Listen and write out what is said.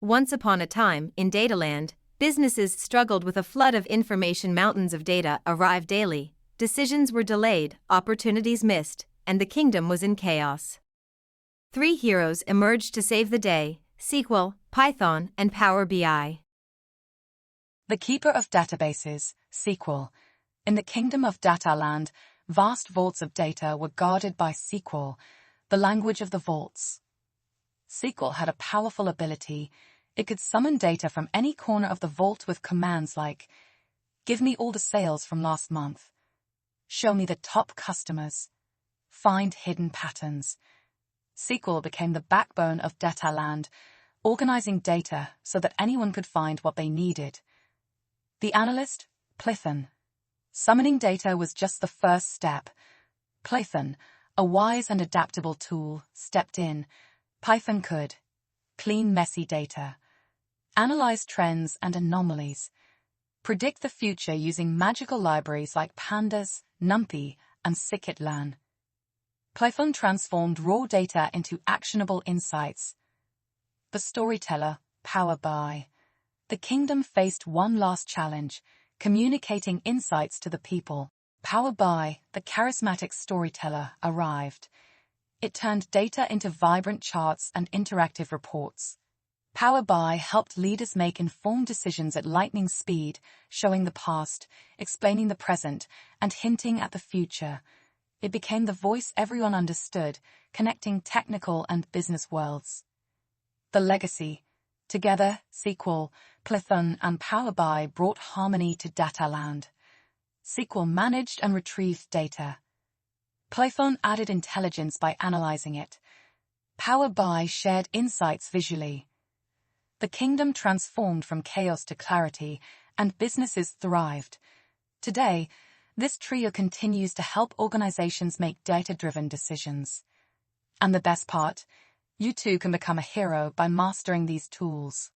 Once upon a time, in DataLand, businesses struggled with a flood of information. Mountains of data arrived daily, decisions were delayed, opportunities missed, and the kingdom was in chaos. Three heroes emerged to save the day: SQL, Python, and Power BI. The keeper of databases, SQL. In the kingdom of DataLand, vast vaults of data were guarded by SQL, the language of the vaults. SQL had a powerful ability. It could summon data from any corner of the vault with commands like, "Give me all the sales from last month. Show me the top customers. Find hidden patterns." SQL became the backbone of DataLand, organizing data so that anyone could find what they needed. The Analyst, Python. Summoning data was just the first step. Python, a wise and adaptable tool, stepped in. Python could clean messy data, analyze trends and anomalies, predict the future using magical libraries like Pandas, NumPy, and scikit-learn. Python transformed raw data into actionable insights. The Storyteller, Power BI. The kingdom faced one last challenge: communicating insights to the people. Power BI, the charismatic storyteller, arrived. It turned data into vibrant charts and interactive reports. Power BI helped leaders make informed decisions at lightning speed, showing the past, explaining the present, and hinting at the future. It became the voice everyone understood, connecting technical and business worlds. The legacy. Together, SQL, Python, and Power BI brought harmony to DataLand. SQL managed and retrieved data. Python added intelligence by analyzing it. Power BI shared insights visually. The kingdom transformed from chaos to clarity, and businesses thrived. Today, this trio continues to help organizations make data-driven decisions. And the best part? You too can become a hero by mastering these tools.